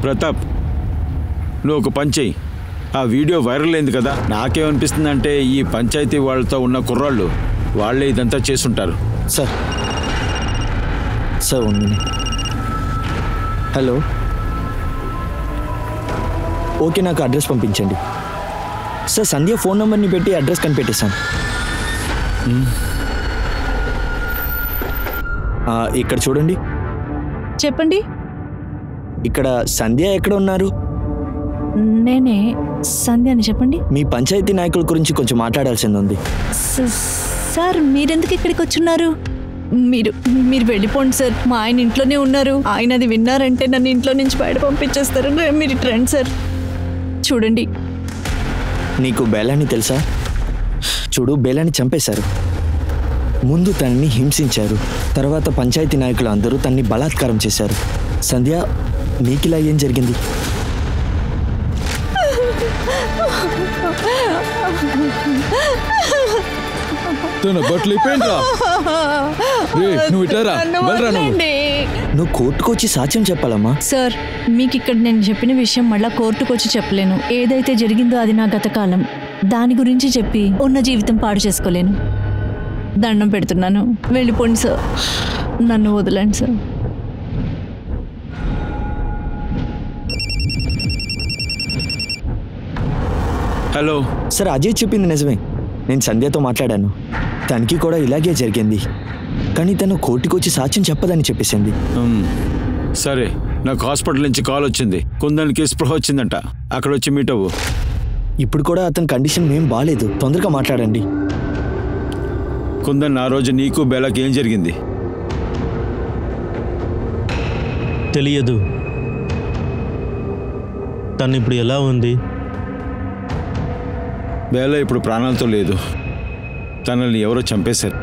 [SPEAKER 9] ప్రతాప్, నువ్వు ఒక పని చెయ్యి. ఆ వీడియో వైరల్ అయింది కదా, నాకేమనిపిస్తుందంటే ఈ పంచాయతీ వాళ్ళతో ఉన్న కుర్రాళ్ళు వాళ్ళే ఇదంతా చేసుంటారు.
[SPEAKER 7] సార్ సార్ ఉంది. హలో, ఓకే, నాకు అడ్రస్ పంపించండి సార్. సంధ్య ఫోన్ నెంబర్ని పెట్టి అడ్రస్ కనిపెట్టేశాను. ఇక్కడ చూడండి.
[SPEAKER 10] చెప్పండి.
[SPEAKER 7] ఇక్కడ సంధ్య ఎక్కడ ఉన్నారు?
[SPEAKER 10] నేనే సంధ్యని. చెప్పండి.
[SPEAKER 7] మీ పంచాయతీ నాయకుల గురించి కొంచెం మాట్లాడాల్సింది ఉంది.
[SPEAKER 10] సార్, మీరెందుకు ఇక్కడికి వచ్చున్నారు? మీరు వెళ్ళిపోండి సార్. మా ఆయన ఇంట్లోనే ఉన్నారు. ఆయన అది విన్నారంటే నన్ను ఇంట్లో నుంచి బయట పంపించేస్తారు. మీరు రండి సార్. చూడండి.
[SPEAKER 7] నీకు బేలాని తెలుసా? చూడు, బేలాని చంపేశారు. ముందు తనని హింసించారు, తర్వాత పంచాయతీ నాయకులు అందరూ తనని బలాత్కారం చేశారు. సంధ్య, నీకిలా ఏం జరిగింది?
[SPEAKER 8] తన బట్టలు అయిపోయిందా? నువ్వు ఇటారా,
[SPEAKER 7] నువ్వు కోర్టుకు వచ్చి సాక్ష్యం చెప్పాలమ్మా.
[SPEAKER 10] సార్, మీకు ఇక్కడ నేను చెప్పిన విషయం మళ్ళా కోర్టుకు వచ్చి చెప్పలేను. ఏదైతే జరిగిందో అది నా గతకాలం. దాని గురించి చెప్పి ఉన్న జీవితం పాడు చేసుకోలేను. దండం పెడుతున్నాను, వెళ్ళిపోండి సార్, నన్ను వదలండి సార్.
[SPEAKER 9] హలో
[SPEAKER 7] సార్, అజయ్ చెప్పింది నిజమే. నేను సంధ్యతో మాట్లాడాను. తనకి కూడా ఇలాగే జరిగింది. కానీ తను కోర్టుకు వచ్చి సాక్ష్యం చెప్పదని చెప్పేసింది.
[SPEAKER 9] సరే, నాకు హాస్పిటల్ నుంచి కాల్ వచ్చింది. కుందన్కి స్పృహ వచ్చిందంట. అక్కడ వచ్చి మీట్ అవ్వు.
[SPEAKER 7] ఇప్పుడు కూడా అతని కండిషన్ ఏం బాగాలేదు. తొందరగా మాట్లాడండి.
[SPEAKER 9] కుందన్, ఆ రోజు నీకు బేలాకి ఏం జరిగింది?
[SPEAKER 11] తెలియదు. తను ఇప్పుడు ఎలా ఉంది?
[SPEAKER 9] బేలా ఇప్పుడు ప్రాణాలతో లేదు. తనని ఎవరో చంపేశారు.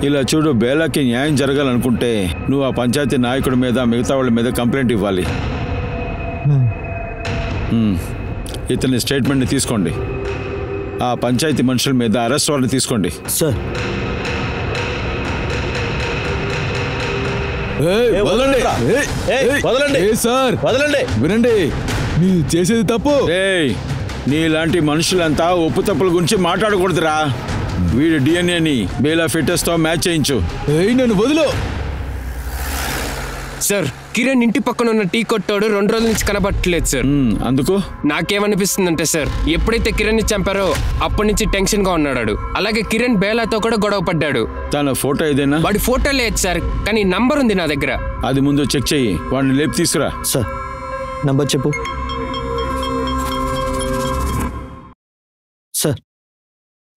[SPEAKER 9] ఇలా చూడు, బేలాకి న్యాయం జరగాలనుకుంటే నువ్వు ఆ పంచాయతీ నాయకుడి మీద, మిగతా వాళ్ళ మీద కంప్లైంట్ ఇవ్వాలి. ఇతని స్టేట్మెంట్ని తీసుకోండి. ఆ పంచాయతీ మనుషుల మీద అరెస్ట్ వారెంట్ తీసుకోండి.
[SPEAKER 7] సార్,
[SPEAKER 8] వినండి, మీరు చేసేది తప్పు.
[SPEAKER 9] నీలాంటి మనుషులంతా ఒప్పు తప్పుల గురించి మాట్లాడకూడదురా. వీడి డిఎన్ఏని బేలా ఫిట్నెస్ తో మ్యాచ్ చేయించు.
[SPEAKER 8] నన్ను వదిలో.
[SPEAKER 1] సార్, కిరణ్ ఇంటి పక్కన ఉన్న టీ కొట్టాడు 2 రోజుల నుంచి కనబట్టలేదు సార్.
[SPEAKER 9] అందుకు
[SPEAKER 1] నాకేమనిపిస్తుందంటే సార్, ఎప్పుడైతే కిరణ్ ని చంపారో అప్పటి నుంచి టెన్షన్ గా ఉన్నాడు. అలాగే కిరణ్ బేలాతో కూడా గొడవ పడ్డాడు.
[SPEAKER 9] తన ఫోటో ఏదైనా?
[SPEAKER 1] వాడి ఫోటో లేదు సార్, కానీ నంబర్ ఉంది నా దగ్గర.
[SPEAKER 9] అది ముందు చెక్ చెయ్యి. వాడిని లేపి తీసుకురా.
[SPEAKER 7] సార్, నంబర్ చెప్పు. సార్,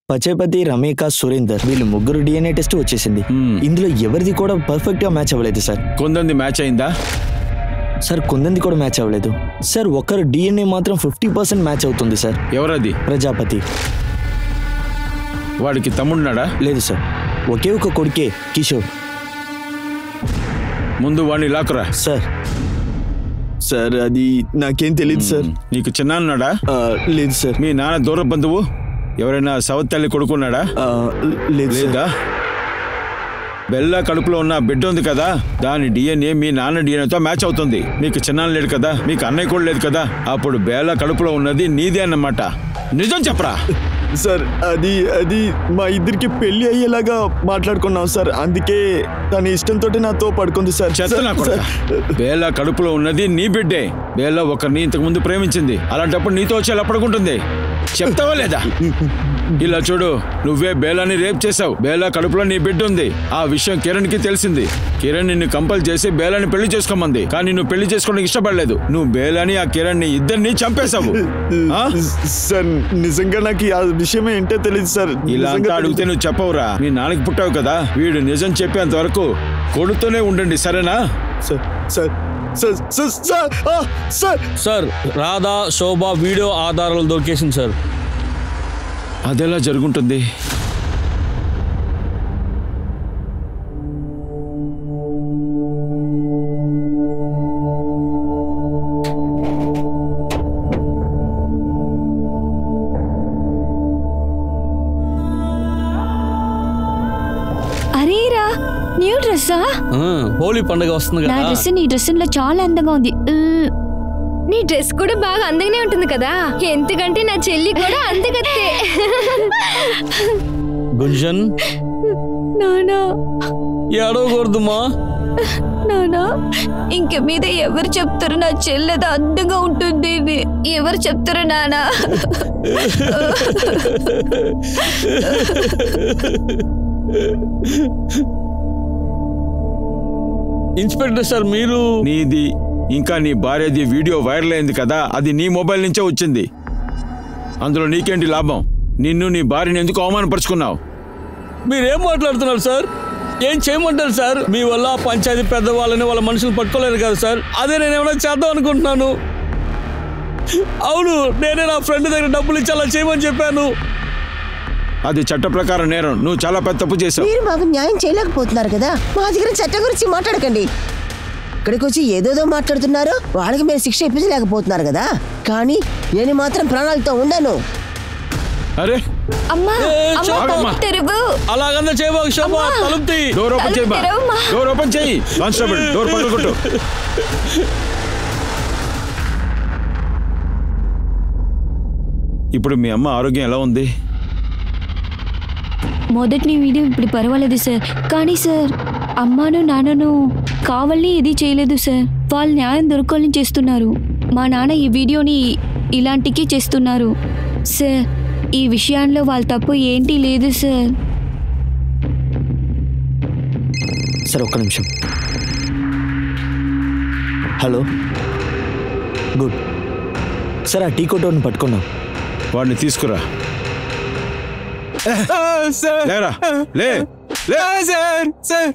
[SPEAKER 7] పచేపతి, రమేక, సురేందర్ వీళ్ళు ముగ్గురు డిఎన్ఏ టెస్ట్ వచ్చేసింది. ఇందులో ఎవరిది కూడా పర్ఫెక్ట్ గా మ్యాచ్ అవ్వలేదు సార్.
[SPEAKER 9] కొందంది మ్యాచ్ అయిందా?
[SPEAKER 7] సార్, కొందంది కూడా మ్యాచ్ అవ్వలేదు సార్. ఒకరు డిఎన్ఏ మాత్రం 50% మ్యాచ్ అవుతుంది సార్.
[SPEAKER 9] ఎవరది?
[SPEAKER 7] ప్రజాపతి.
[SPEAKER 9] వాడికి తమ్ముడున్నాడా?
[SPEAKER 7] లేదు సార్, ఒకే ఒక కొడుకే, కిషోర్.
[SPEAKER 9] ముందు వాడిని లాకురా.
[SPEAKER 7] సార్, అది నాకేం తెలియదు సార్.
[SPEAKER 9] నీకు చిన్నాన్నాడా?
[SPEAKER 7] లేదు సార్.
[SPEAKER 9] మీ నాన్న దూర బంధువు? ఎవరైనా సవత్ తల్లి కొడుకున్నాడా? లేదా? బెల్లా కడుపులో ఉన్న బిడ్డ ఉంది కదా, దాని డిఎన్ఏ మీ నాన్న డిఎన్ఏతో మ్యాచ్ అవుతుంది. మీకు చిన్నాన్న లేడు కదా, మీకు అన్నయ్య కూడా లేదు కదా, అప్పుడు బెల్లా కడుపులో ఉన్నది నీదే అన్నమాట. నిజం చెప్పరా?
[SPEAKER 7] సార్, అది మా ఇద్దరికి పెళ్లి అయ్యేలాగా మాట్లాడుకున్నాం సార్. అందుకే తన ఇష్టంతో నాతో పడుకుంది సార్.
[SPEAKER 9] బేలా కడుపులో ఉన్నది నీ బిడ్డే. బేలా ఒకరిని ఇంతకు ముందు ప్రేమించింది. అలాంటప్పుడు నీతో వచ్చి ఎలా పడుకుంటుంది? చెప్తావా లేదా? ఇలా చూడు, నువ్వే బేలాని రేప్ చేసావు. బేలా కడుపులో నీ బిడ్డ ఉంది. ఆ విషయం కిరణ్ కి తెలిసింది. కిరణ్ నిన్ను కంపల్ చేసి బేలాని పెళ్లి చేసుకోమంది. కానీ నువ్వు పెళ్లి చేసుకోవడానికి ఇష్టపడలేదు. నువ్వు బేలాని, ఆ కిరణ్ ని ఇద్దరిని చంపేశావు.
[SPEAKER 7] సార్, నిజంగా నాకు ఆ విషయమే ఏంటో తెలియదు సార్.
[SPEAKER 9] ఇలా అంతా అడిగితే నువ్వు చెప్పవురా? మీ నాన్నకి పుట్టావు కదా, వీడు నిజం చెప్పేంత వరకు కొడుతూనే ఉండండి, సరేనా?
[SPEAKER 4] సార్, రాధా, శోభ వీడియో ఆధారాలు దొరికేసింది సార్.
[SPEAKER 9] అదెలా జరుగుంటుంది?
[SPEAKER 2] అరేరా, న్యూ డ్రెస్సా?
[SPEAKER 4] హోలీ పండుగ వస్తుంది
[SPEAKER 2] నా
[SPEAKER 4] కదా.
[SPEAKER 2] డ్రెస్ నీ డ్రెస్సులో చాలా అందంగా ఉంది.
[SPEAKER 3] నీ డ్రెస్ కూడా బాగా అందంగానే ఉంటుంది కదా. ఎందుకంటే నా చెల్లి కూడా అందగత్తే.
[SPEAKER 4] గుంజన్,
[SPEAKER 2] నానా
[SPEAKER 4] ఏడవకూడదుమా.
[SPEAKER 2] నానా, ఇంక మీద ఎవరు చెప్తారు నా చెల్లెది అందంగా ఉంటుంది? ఎవరు చెప్తారు నానా?
[SPEAKER 4] ఇన్స్పెక్టర్ సార్, మీరు
[SPEAKER 9] నీది ఇంకా నీ భార్యది వీడియో వైరల్ అయింది కదా, అది నీ మొబైల్ నుంచే వచ్చింది. అందులో నీకేంటి లాభం? నిన్ను నీ భార్యని ఎందుకు అవమానపరుచుకున్నావు?
[SPEAKER 4] మీరేం మాట్లాడుతున్నారు సార్? ఏం చేయమంటారు సార్? మీ వల్ల పంచాయతీ పెద్దవాళ్ళని వాళ్ళ మనుషులు పట్టుకోలేరు కదా సార్. అదే నేను ఏమైనా చేద్దాం అనుకుంటున్నాను. అవును, నేనే నా ఫ్రెండ్ దగ్గర డబ్బులు ఇచ్చి అలా చేయమని చెప్పాను.
[SPEAKER 9] అది చట్ట ప్రకారం నేరం. నువ్వు చాలా పెద్ద తప్పు చేశావు.
[SPEAKER 5] మీరు మాకు న్యాయం చేయలేకపోతున్నారు కదా, మా దగ్గర చట్టం గురించి మాట్లాడకండి. ఇక్కడికి వచ్చి ఏదోదో మాట్లాడుతున్నారు. వాళ్ళకి మీరు శిక్ష ఇప్పించలేకపోతున్నారు కదా, కానీ నేను మాత్రం ప్రాణాలతో ఉండను.
[SPEAKER 9] అరే
[SPEAKER 2] అమ్మా, తెరువు.
[SPEAKER 4] అలాగన్నా చేయబాకు శోభ. తలుపు తీ.
[SPEAKER 9] డోర్ ఓపెన్ చేయమా. డోర్ ఓపెన్ చేయి. కానిస్టేబుల్, డోర్ పక్కన కొట్టు. ఇప్పుడు మీ అమ్మ ఆరోగ్యం ఎలా ఉంది?
[SPEAKER 2] మొదటి వీడియో ఇప్పుడు పర్వాలేదు సార్. కానీ సార్ అమ్మాను నాన్నను కావాలని ఇది చేయలేదు సార్. వాళ్ళు న్యాయం దొరకాలని చేస్తున్నారు. మా నాన్న ఈ వీడియోని ఇలాంటికి చేస్తున్నారు సార్. ఈ విషయాల్లో వాళ్ళ తప్పు ఏంటి లేదు సార్.
[SPEAKER 7] సార్ ఒక్క నిమిషం. Hello, good sir. ఆ టీ కొట్టోని పట్టుకున్నాం.
[SPEAKER 9] వాడిని తీసుకురా. లేరా, లే.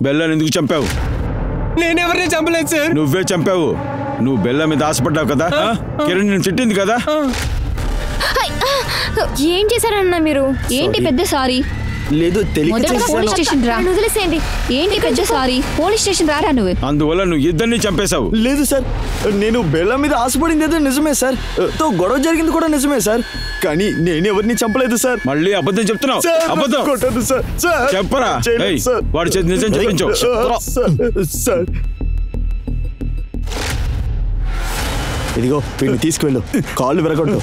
[SPEAKER 9] బెల్లాన్ని ఎందుకు చంపావు?
[SPEAKER 1] నేనెవరిని చంపలేదు సార్.
[SPEAKER 9] నువ్వే చంపావు. నువ్వు బెల్ల మీద ఆశపడ్డావు కదా. కిరణ్ నేను తిట్టింది కదా.
[SPEAKER 3] ఏం చేశారన్నా మీరు?
[SPEAKER 2] ఏంటి పెద్ద సారీ?
[SPEAKER 7] లేదు,
[SPEAKER 2] పోలీస్ స్టేషన్ రా.
[SPEAKER 3] వదిలేసేయండి.
[SPEAKER 2] ఏంటి పెద్ద సారీ? పోలీస్ స్టేషన్ రారా నువ్వు.
[SPEAKER 9] అందువల్ల నువ్వు ఇద్దరిని చంపేశావు.
[SPEAKER 7] లేదు సార్, నేను బెల్ల మీద ఆశపడింది ఏదో నిజమే సార్. తో గొడవ జరిగింది కూడా నిజమే సార్. కానీ నేను ఎవరిని చంపలేదు సార్.
[SPEAKER 9] మళ్ళీ అబద్ధం చెప్తున్నావు. అబద్ధం
[SPEAKER 7] కొట్టదు సార్.
[SPEAKER 9] చెప్పరా. వాడి చేతి నిజం చెప్పించు.
[SPEAKER 7] సార్ ఇదిగో వీడిని తీసుకువెళ్ళు. కాళ్ళు విరగొట్టు.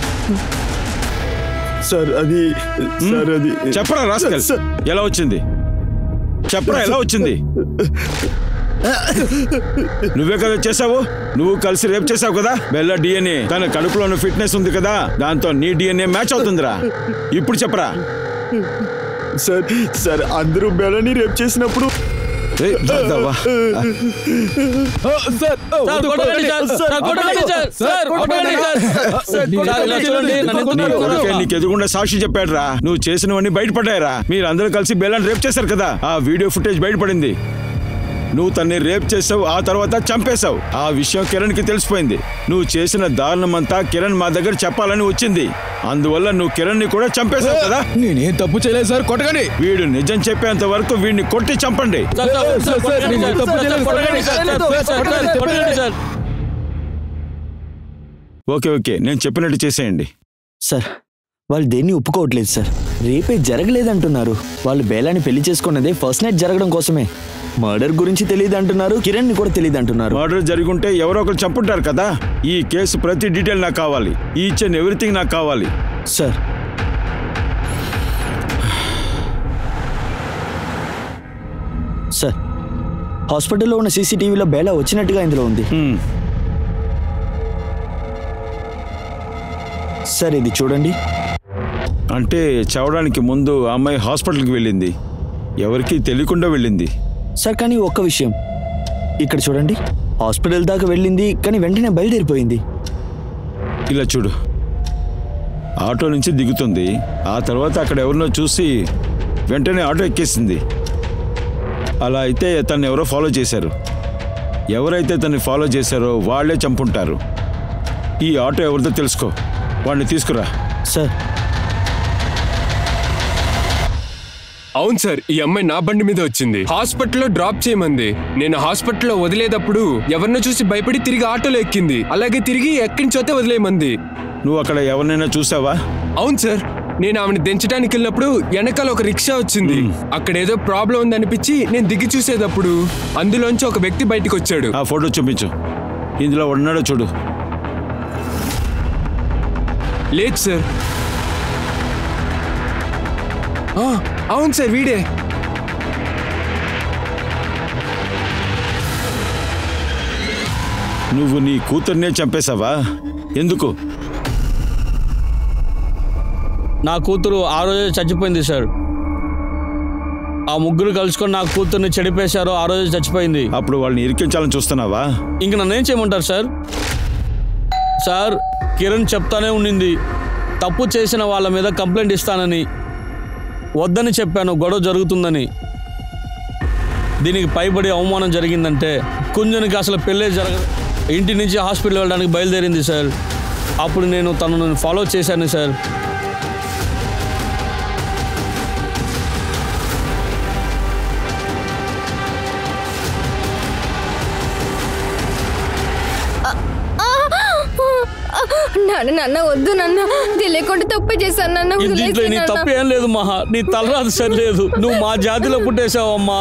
[SPEAKER 7] సార్ అది
[SPEAKER 9] చెప్పరా రాస్కల్. ఎలా వచ్చింది చెప్పరా, ఎలా వచ్చింది? నువ్వే కదా చేసావు. నువ్వు కలిసి రేప్ చేసావు కదా. బెల్ల డిఎన్ఏ తన కడుపులోని ఫిట్నెస్ ఉంది కదా, దాంతో నీ డిఎన్ఏ మ్యాచ్ అవుతుందిరా. ఇప్పుడు చెప్పరా.
[SPEAKER 7] సార్ అందరూ బెల్లని రేప్ చేసినప్పుడు
[SPEAKER 9] నీకు ఎదురుగుండా సాక్షి చెప్పాడురా. నువ్వు చేసినవన్నీ బయటపడ్డాయరా. మీరందరూ కలిసి బెల్లాన్ని రేప్ చేశారు కదా. ఆ వీడియో ఫుటేజ్ బయటపడింది. నువ్వు తన్ని రేప్ చేసావు, ఆ తర్వాత చంపేశావు. ఆ విషయం కిరణ్ కి తెలిసిపోయింది. నువ్వు చేసిన దారుణమంతా కిరణ్ మా దగ్గర చెప్పాలని వచ్చింది. అందువల్ల నువ్వు కిరణ్ ని కూడా చంపేశావు కదా.
[SPEAKER 8] నేనేం తప్పు చేయలేదు సార్, కొట్టకండి.
[SPEAKER 9] వీడు నిజం చెప్పేంత వరకు వీడిని కొట్టి చంపండి. ఓకే, నేను చెప్పినట్టు చేసేయండి.
[SPEAKER 7] సార్ వాళ్ళు దేన్ని ఒప్పుకోవట్లేదు సార్. రేపే జరగలేదంటున్నారు. వాళ్ళు బేలాని పెళ్లి చేసుకున్నదే ఫస్ట్ నైట్ జరగడం కోసమే. మర్డర్ గురించి తెలియదు అంటున్నారు. కిరణ్ ని కూడా తెలియదు అంటున్నారు.
[SPEAKER 9] మర్డర్ జరుగుంటే ఎవరో ఒకరు చంపుంటారు కదా. ఈ కేసు ప్రతి డీటెయిల్ నాకు కావాలి. ఈచ్ అండ్ ఎవ్రీథింగ్ నాకు కావాలి
[SPEAKER 7] సార్. సార్ హాస్పిటల్లో ఉన్న సీసీటీవీలో బేలా వచ్చినట్టుగా ఇందులో ఉంది. సార్ ఇది చూడండి.
[SPEAKER 9] అంటే చావడానికి ముందు ఆ అమ్మాయి హాస్పిటల్కి వెళ్ళింది. ఎవరికి తెలియకుండా వెళ్ళింది
[SPEAKER 7] సార్. కానీ ఒక్క విషయం ఇక్కడ చూడండి. హాస్పిటల్ దాకా వెళ్ళింది కానీ వెంటనే బయలుదేరిపోయింది.
[SPEAKER 9] ఇలా చూడు, ఆటో నుంచి దిగుతుంది. ఆ తర్వాత అక్కడ ఎవరినో చూసి వెంటనే ఆటో ఎక్కేసింది. అలా అయితే తను ఎవరో ఫాలో చేశారు. ఎవరైతే తను ఫాలో చేశారో వాళ్ళే చంపుంటారు. ఈ ఆటో ఎవరితో తెలుసుకో, వాడిని తీసుకురా.
[SPEAKER 7] సార్
[SPEAKER 1] అవును సార్, ఈ అమ్మాయి నా బండి మీద వచ్చింది. హాస్పిటల్లో డ్రాప్ చేయమంది. నేను హాస్పిటల్లో వదిలేటప్పుడు ఎవరినో చూసి భయపడి తిరిగి ఆటోలో ఎక్కింది. అలాగే తిరిగి ఎక్కడి నుంచోతే వదిలేయమంది.
[SPEAKER 9] నువ్వు అక్కడ ఎవరినైనా చూసావా?
[SPEAKER 1] అవును సార్, నేను ఆమెను దించడానికి వెళ్ళినప్పుడు వెనకాల ఒక రిక్షా వచ్చింది. అక్కడ ఏదో ప్రాబ్లం ఉందనిపించి నేను దిగి చూసేటప్పుడు అందులోంచి ఒక వ్యక్తి బయటకు వచ్చాడు.
[SPEAKER 9] ఆ ఫోటో చూపించు. ఇందులో ఉన్నాడో చూడు.
[SPEAKER 1] లేదు సార్. అవును సార్, వీడే.
[SPEAKER 9] నువ్వు నీ కూతుర్నే చంపేశావా? ఎందుకు?
[SPEAKER 4] నా కూతురు ఆ రోజే చచ్చిపోయింది సార్. ఆ ముగ్గురు కలుసుకొని నా కూతుర్ని చెడిపేశారు. ఆ రోజే చచ్చిపోయింది.
[SPEAKER 9] అప్పుడు వాళ్ళని ఇరికించాలని చూస్తున్నావా?
[SPEAKER 4] ఇంక నన్నేం చేయమంటారు సార్? సార్ కిరణ్ చెప్తానే ఉండింది తప్పు చేసిన వాళ్ళ మీద కంప్లైంట్ ఇస్తానని. వద్దని చెప్పాను, గొడవ జరుగుతుందని. దీనికి పైబడి అవమానం జరిగిందంటే కుంజనికి అసలు పెళ్ళే జరగదు. ఇంటి నుంచి హాస్పిటల్ వెళ్ళడానికి బయలుదేరింది సార్. అప్పుడు నేను తనను ఫాలో చేశాను సార్.
[SPEAKER 3] నాన్న వద్దు నాన్న, తెలియకుండా తప్పు చేశాను నాన్న.
[SPEAKER 4] దీంట్లో నీ తప్పు ఏం లేదు మహా, నీ తలరాదు సరి లేదు. నువ్వు మా జాతిలో పుట్టేశావమ్మా.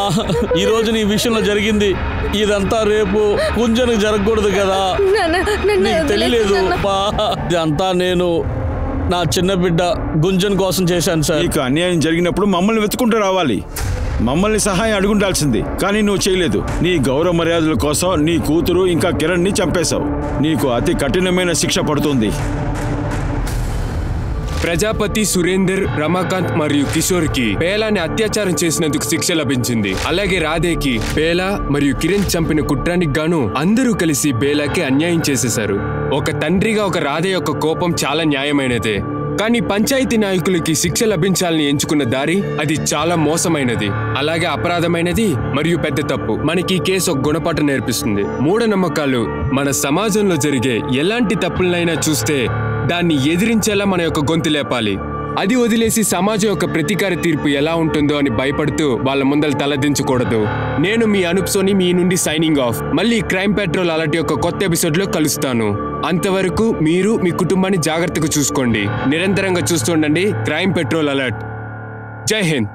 [SPEAKER 4] ఈ రోజు నీ విషయంలో జరిగింది ఇదంతా రేపు కుంజనికి జరగకూడదు కదా. నీకు తెలియలేదు ఇదంతా నేను నా చిన్న బిడ్డ గుంజన్ కోసం చేశాను సార్.
[SPEAKER 9] నీకు అన్యాయం జరిగినప్పుడు మమ్మల్ని వెతుకుంటూ రావాలి, మమ్మల్ని సహాయం అడుగుండాల్సింది. కానీ నువ్వు చేయలేదు. నీ గౌరవ మర్యాదల కోసం నీ కూతురు ఇంకా కిరణ్ని చంపేశావు. నీకు అతి కఠినమైన శిక్ష పడుతుంది.
[SPEAKER 1] ప్రజాపతి, సురేందర్, రమాకాంత్ మరియు కిషోర్కి బేలాని అత్యాచారం చేసినందుకు శిక్ష లభించింది. అలాగే రాధేకి బేలా మరియు కిరణ్ చంపిన కుట్రానికి గాను అందరూ కలిసి బేలాకి అన్యాయం చేసేశారు. ఒక తండ్రిగా ఒక రాధే యొక్క కోపం చాలా న్యాయమైనదే. కానీ పంచాయతీ నాయకులకి శిక్ష లభించాలని ఎంచుకున్న దారి అది చాలా మోసమైనది, అలాగే అపరాధమైనది మరియు పెద్ద తప్పు. మనకి ఈ కేసు ఒక గుణపాఠం నేర్పిస్తుంది. మూఢనమ్మకాలు మన సమాజంలో జరిగే ఎలాంటి తప్పులనైనా చూస్తే దాన్ని ఎదిరించేలా మన యొక్క గొంతు లేపాలి. అది వదిలేసి సమాజం యొక్క ప్రతీకార తీర్పు ఎలా ఉంటుందో అని భయపడుతూ వాళ్ళ ముందర తలదించకూడదు. నేను మీ అనూప్ సోని, మీ నుండి సైనింగ్ ఆఫ్. మళ్ళీ క్రైమ్ పెట్రోల్ అలర్ట్ యొక్క కొత్త ఎపిసోడ్లో కలుస్తాను. అంతవరకు మీరు మీ కుటుంబాన్ని జాగ్రత్తగా చూసుకోండి. నిరంతరంగా చూస్తుండండి క్రైమ్ పెట్రోల్ అలర్ట్. జై హింద్.